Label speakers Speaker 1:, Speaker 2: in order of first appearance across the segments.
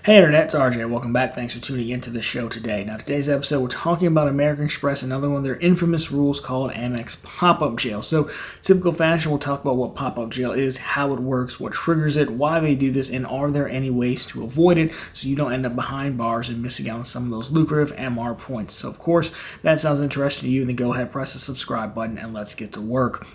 Speaker 1: Hey Internet, it's RJ. Welcome back. Thanks for tuning into the show today. Now, today's episode, we're talking about American Express, another one of their infamous rules called Amex Pop-Up Jail. So, typical fashion, we'll talk about what Pop-Up Jail is, how it works, what triggers it, why they do this, and are there any ways to avoid it so you don't end up behind bars and missing out on some of those lucrative MR points. So, of course, if that sounds interesting to you, then go ahead, press the subscribe button, and let's get to work.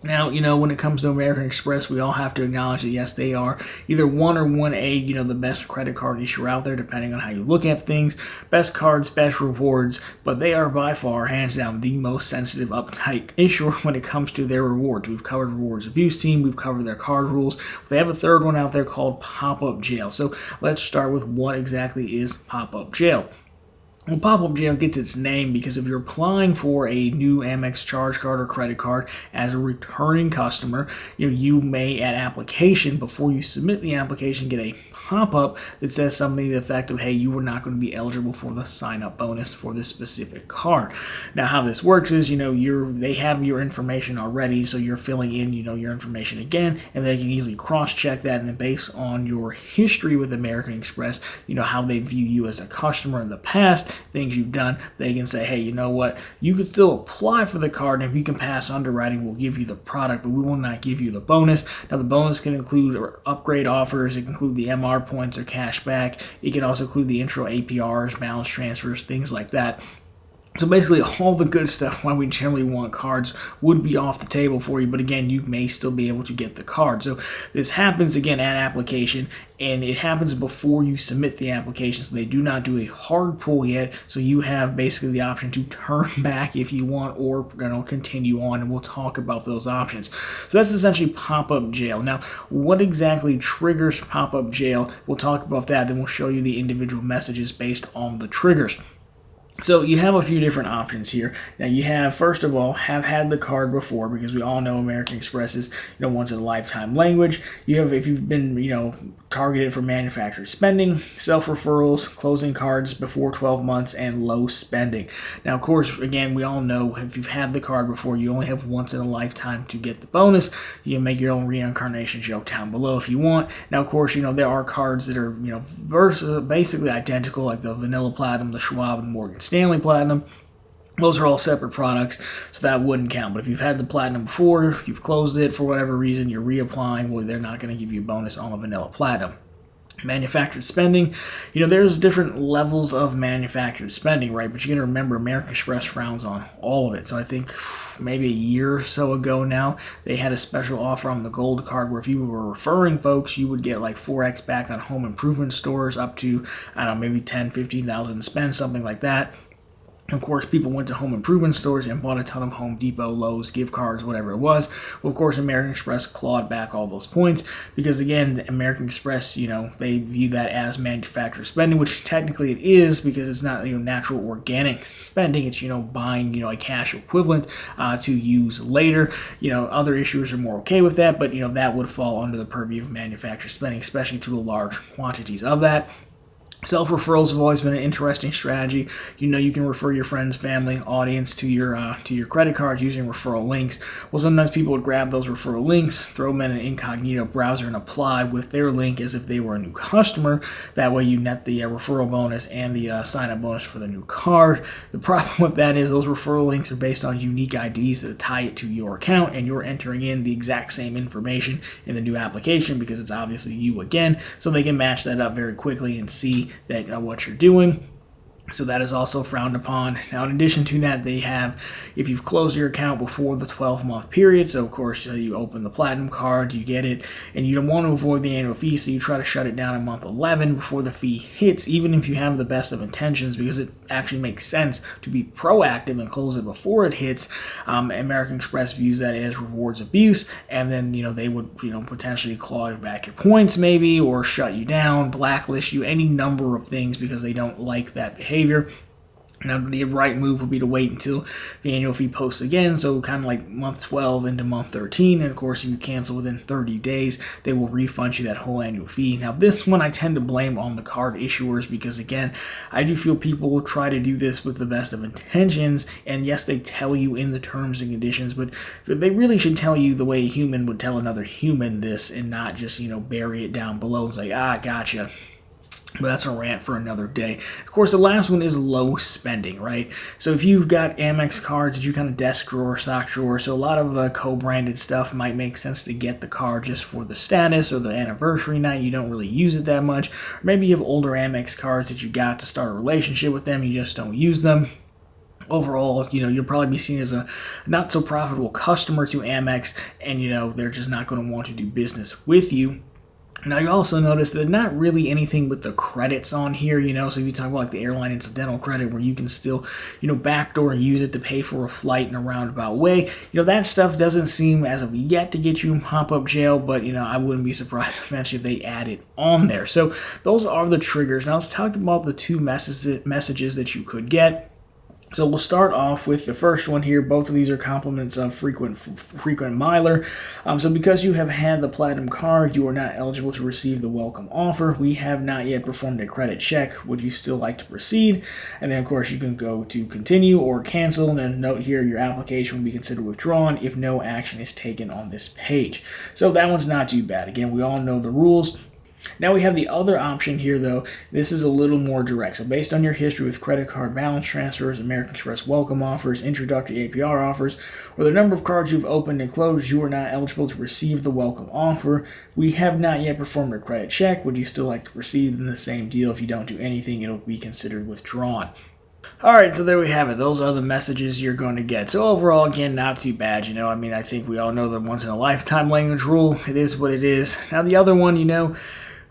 Speaker 1: Now, when it comes to American Express, we all have to acknowledge that, yes, they are either 1 or 1A, the best credit card issuer out there, depending on how you look at things. Best cards, best rewards, but they are by far, hands down, the most sensitive, uptight issuer when it comes to their rewards. We've covered Rewards Abuse Team, we've covered their card rules. They have a third one out there called Pop-Up Jail. So let's start with what exactly is Pop-Up Jail. Well, Popup Jail gets its name because if you're applying for a new Amex charge card or credit card as a returning customer, you may, at application, before you submit the application, get a pop-up that says something to the effect of, hey, you were not going to be eligible for the sign-up bonus for this specific card. Now, how this works is, they have your information already, so you're filling in, your information again, and they can easily cross-check that, and then based on your history with American Express, how they view you as a customer in the past, things you've done, they can say, hey, you know what, you could still apply for the card, and if you can pass underwriting, we'll give you the product, but we will not give you the bonus. Now, the bonus can include upgrade offers, it can include the MR points or cash back. It can also include the intro APRs, balance transfers, things like that. So basically, all the good stuff why we generally want cards would be off the table for you, but again, you may still be able to get the card. So this happens again at application, and it happens before you submit the application, so they do not do a hard pull yet, so you have basically the option to turn back if you want or continue on, and we'll talk about those options. So that's essentially Pop-Up Jail. Now, what exactly triggers Pop-Up Jail? We'll talk about that, then we'll show you the individual messages based on the triggers. So you have a few different options here. Now you have, first of all, have had the card before, because we all know American Express is, once in a lifetime language. You have, if you've been, targeted for manufactured spending, self-referrals, closing cards before 12 months, and low spending. Now, of course, again, we all know if you've had the card before, you only have once in a lifetime to get the bonus. You can make your own reincarnation joke down below if you want. Now, of course, there are cards that are, basically identical, like the Vanilla Platinum, the Schwab, and Morgan Stanley Platinum. Those are all separate products, so that wouldn't count. But if you've had the Platinum before, you've closed it for whatever reason, you're reapplying, well, they're not going to give you a bonus on the Vanilla Platinum. Manufactured spending, there's different levels of manufactured spending, right? But you got to remember, American Express frowns on all of it. So I think maybe a year or so ago now, they had a special offer on the Gold Card where if you were referring folks, you would get like 4x back on home improvement stores up to, I don't know, maybe 10, 15,000 to spend, something like that. Of course, people went to home improvement stores and bought a ton of Home Depot, Lowe's, gift cards, whatever it was. Well, of course, American Express clawed back all those points because, again, American Express, they view that as manufacturer spending, which technically it is because it's not, natural organic spending. It's, buying, a cash equivalent to use later. Other issuers are more okay with that, but, that would fall under the purview of manufacturer spending, especially to the large quantities of that. Self-referrals have always been an interesting strategy. You can refer your friends, family, audience to your credit cards using referral links. Well, sometimes people would grab those referral links, throw them in an incognito browser, and apply with their link as if they were a new customer. That way you net the referral bonus and the sign-up bonus for the new card. The problem with that is those referral links are based on unique IDs that tie it to your account, and you're entering in the exact same information in the new application because it's obviously you again, so they can match that up very quickly and see that what you're doing. So that is also frowned upon. Now, in addition to that, they have, if you've closed your account before the 12-month period, so of course you open the Platinum card, you get it, and you don't want to avoid the annual fee, so you try to shut it down in month 11 before the fee hits, even if you have the best of intentions, because it actually makes sense to be proactive and close it before it hits. American Express views that as rewards abuse, and then they would potentially claw back your points maybe, or shut you down, blacklist you, any number of things because they don't like that behavior. Now, the right move would be to wait until the annual fee posts again, so kind of like month 12 into month 13, and of course, if you cancel within 30 days, they will refund you that whole annual fee. Now, this one I tend to blame on the card issuers because, again, I do feel people will try to do this with the best of intentions, and yes, they tell you in the terms and conditions, but they really should tell you the way a human would tell another human this and not just, bury it down below and say, gotcha. But that's a rant for another day. Of course, the last one is low spending, right? So if you've got Amex cards that you kind of desk drawer, stock drawer, so a lot of the co-branded stuff might make sense to get the card just for the status or the anniversary night. You don't really use it that much. Or maybe you have older Amex cards that you got to start a relationship with them. You just don't use them. Overall, you'll probably be seen as a not so profitable customer to Amex, and, they're just not going to want to do business with you. Now, you also notice that not really anything with the credits on here, so if you talk about like the airline incidental credit where you can still, backdoor use it to pay for a flight in a roundabout way, that stuff doesn't seem as of yet to get you in pop-up jail, but, I wouldn't be surprised eventually if they add it on there. So those are the triggers. Now, let's talk about the two messages that you could get. So we'll start off with the first one here. Both of these are compliments of frequent miler. So because you have had the platinum card, you are not eligible to receive the welcome offer. We have not yet performed a credit check. Would you still like to proceed? And then, of course, you can go to continue or cancel. And then note here, your application will be considered withdrawn if no action is taken on this page. So that one's not too bad. Again, we all know the rules. Now we have the other option here, though. This is a little more direct. So based on your history with credit card balance transfers, American Express welcome offers, introductory APR offers, or the number of cards you've opened and closed, you are not eligible to receive the welcome offer. We have not yet performed a credit check. Would you still like to proceed? In the same deal, if you don't do anything, it'll be considered withdrawn. Alright, so there we have it. Those are the messages you're going to get. So overall, again, not too bad, I think we all know the once-in-a-lifetime language rule. It is what it is. Now, the other one,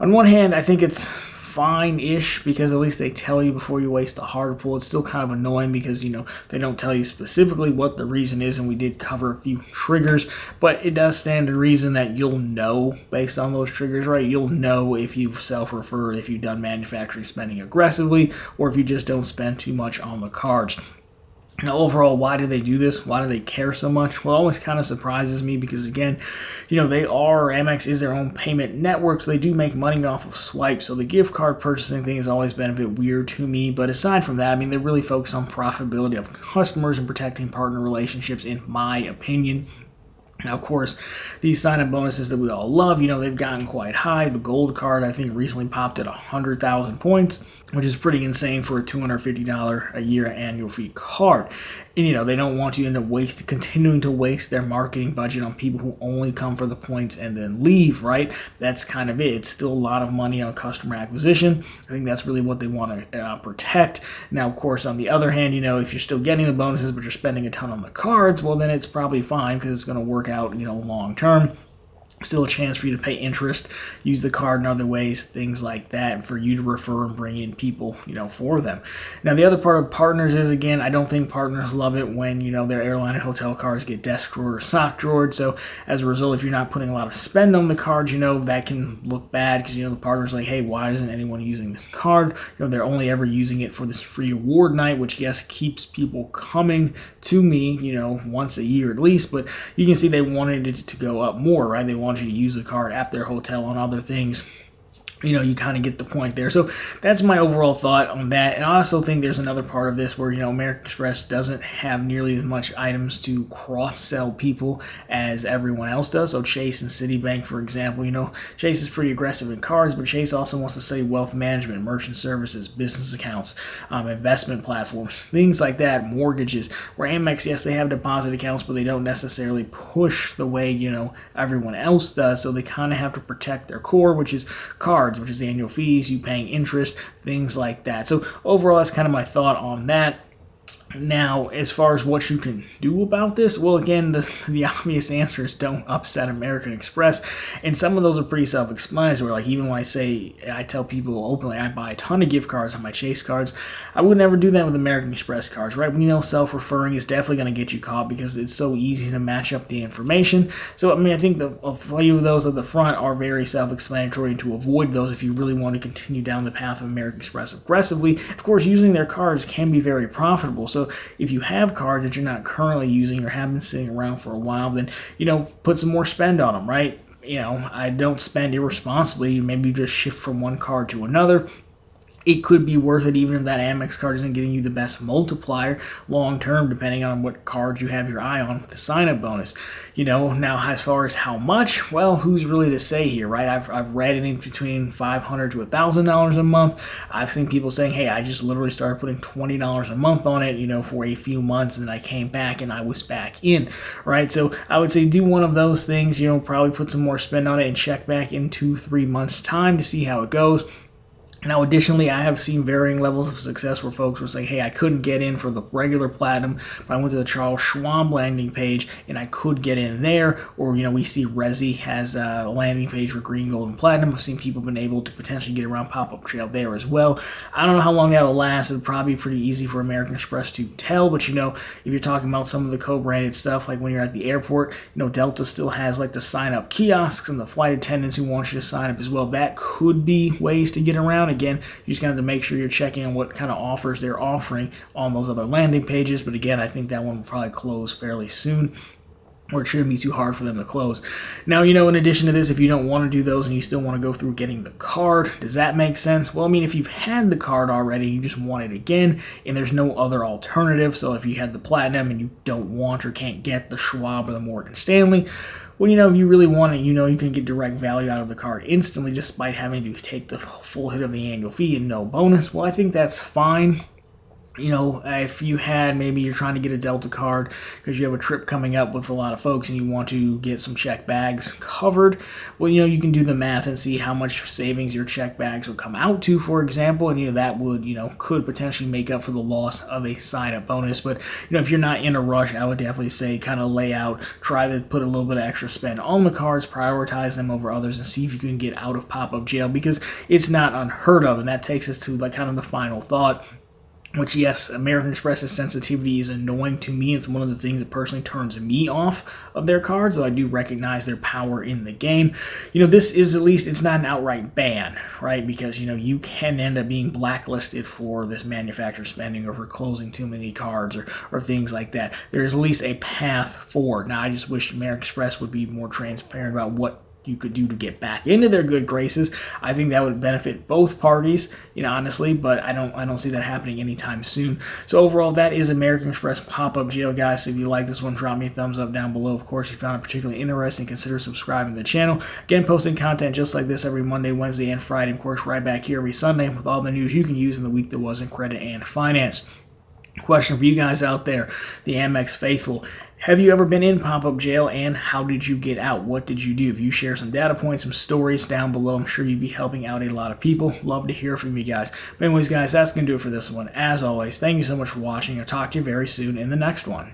Speaker 1: on one hand, I think it's fine-ish because at least they tell you before you waste a hard pull. It's still kind of annoying because, they don't tell you specifically what the reason is, and we did cover a few triggers, but it does stand to reason that you'll know based on those triggers, right? You'll know if you've self-referred, if you've done manufacturing spending aggressively, or if you just don't spend too much on the cards. Now, overall, why do they do this? Why do they care so much? Well, it always kind of surprises me because, again, Amex is their own payment network, so they do make money off of swipes. So the gift card purchasing thing has always been a bit weird to me. But aside from that, they really focus on profitability of customers and protecting partner relationships, in my opinion. Now, of course, these sign-up bonuses that we all love, they've gotten quite high. The gold card, I think, recently popped at 100,000 points, which is pretty insane for a $250 a year annual fee card. And, they don't want you to end up continuing to waste their marketing budget on people who only come for the points and then leave, right? That's kind of it. It's still a lot of money on customer acquisition. I think that's really what they want to protect. Now, of course, on the other hand, if you're still getting the bonuses but you're spending a ton on the cards, well, then it's probably fine because it's going to work out, long term. Still a chance for you to pay interest, use the card in other ways, things like that, and for you to refer and bring in people, for them. Now, the other part of partners is, again, I don't think partners love it when, their airline and hotel cards get desk drawered or sock drawered. So, as a result, if you're not putting a lot of spend on the cards, that can look bad because, the partner's like, hey, why isn't anyone using this card? They're only ever using it for this free award night, which, yes, keeps people coming to me, once a year at least. But you can see they wanted it to go up more, right? They want you to use the card at their hotel on other things. You kind of get the point there. So that's my overall thought on that. And I also think there's another part of this where, American Express doesn't have nearly as much items to cross-sell people as everyone else does. So Chase and Citibank, for example, Chase is pretty aggressive in cards, but Chase also wants to say wealth management, merchant services, business accounts, investment platforms, things like that, mortgages. Where Amex, yes, they have deposit accounts, but they don't necessarily push the way, everyone else does. So they kind of have to protect their core, which is cards, which is the annual fees, you paying interest, things like that. So overall, that's kind of my thought on that. Now, as far as what you can do about this, well, again, the obvious answer is don't upset American Express. And some of those are pretty self-explanatory. Like, even when I tell people openly I buy a ton of gift cards on my Chase cards, I would never do that with American Express cards, right? We know self-referring is definitely going to get you caught because it's so easy to match up the information. So, I mean, I think a few of those at the front are very self-explanatory, and to avoid those if you really want to continue down the path of American Express aggressively. Of course, using their cards can be very profitable. So if you have cards that you're not currently using or have been sitting around for a while, then, put some more spend on them, right? I don't spend irresponsibly. Maybe just shift from one card to another. It could be worth it even if that Amex card isn't getting you the best multiplier long term, depending on what card you have your eye on with the sign-up bonus. Now as far as how much, well, who's really to say here, right? I've read it in between $500 to $1,000 a month. I've seen people saying, hey, I just literally started putting $20 a month on it, for a few months, and then I came back and I was back in, right? So I would say do one of those things, probably put some more spend on it and check back in 2-3 months' time to see how it goes. Now, additionally, I have seen varying levels of success where folks were saying, hey, I couldn't get in for the regular platinum, but I went to the Charles Schwab landing page and I could get in there. Or, we see Resi has a landing page for green, gold, and platinum. I've seen people been able to potentially get around Popup Jail there as well. I don't know how long that will last. It'll probably be pretty easy for American Express to tell, but, if you're talking about some of the co-branded stuff, like when you're at the airport, Delta still has like the sign-up kiosks and the flight attendants who want you to sign up as well. That could be ways to get around. Again, you just got to make sure you're checking on what kind of offers they're offering on those other landing pages. But again, I think that one will probably close fairly soon, or it shouldn't be too hard for them to close. Now, in addition to this, if you don't want to do those and you still want to go through getting the card, does that make sense? Well, I mean, if you've had the card already, you just want it again, and there's no other alternative. So if you had the Platinum and you don't want or can't get the Schwab or the Morgan Stanley, well, if you really want it, you can get direct value out of the card instantly despite having to take the full hit of the annual fee and no bonus. Well, I think that's fine. If you had, maybe you're trying to get a Delta card because you have a trip coming up with a lot of folks and you want to get some check bags covered, well, you can do the math and see how much savings your check bags would come out to, for example, and, that would, could potentially make up for the loss of a sign-up bonus. But, if you're not in a rush, I would definitely say kind of lay out, try to put a little bit of extra spend on the cards, prioritize them over others, and see if you can get out of Popup Jail, because it's not unheard of. And that takes us to like kind of the final thought, which, yes, American Express's sensitivity is annoying to me. It's one of the things that personally turns me off of their cards, though I do recognize their power in the game. This is, at least, it's not an outright ban, right? Because, you can end up being blacklisted for this manufacturer spending or for closing too many cards or things like that. There is at least a path forward. Now, I just wish American Express would be more transparent about what you could do to get back into their good graces. I think that would benefit both parties, honestly, but I don't see that happening anytime soon. So overall, that is American Express Pop-Up Jail, guys. So if you like this one, drop me a thumbs up down below. Of course, if you found it particularly interesting, consider subscribing to the channel. Again, posting content just like this every Monday, Wednesday, and Friday. Of course, right back here every Sunday with all the news you can use in the week that was in credit and finance. Question for you guys out there, the Amex faithful. Have you ever been in Popup Jail, and how did you get out? What did you do? If you share some data points, some stories down below, I'm sure you'd be helping out a lot of people. Love to hear from you guys. But anyways, guys, that's going to do it for this one. As always, thank you so much for watching. I'll talk to you very soon in the next one.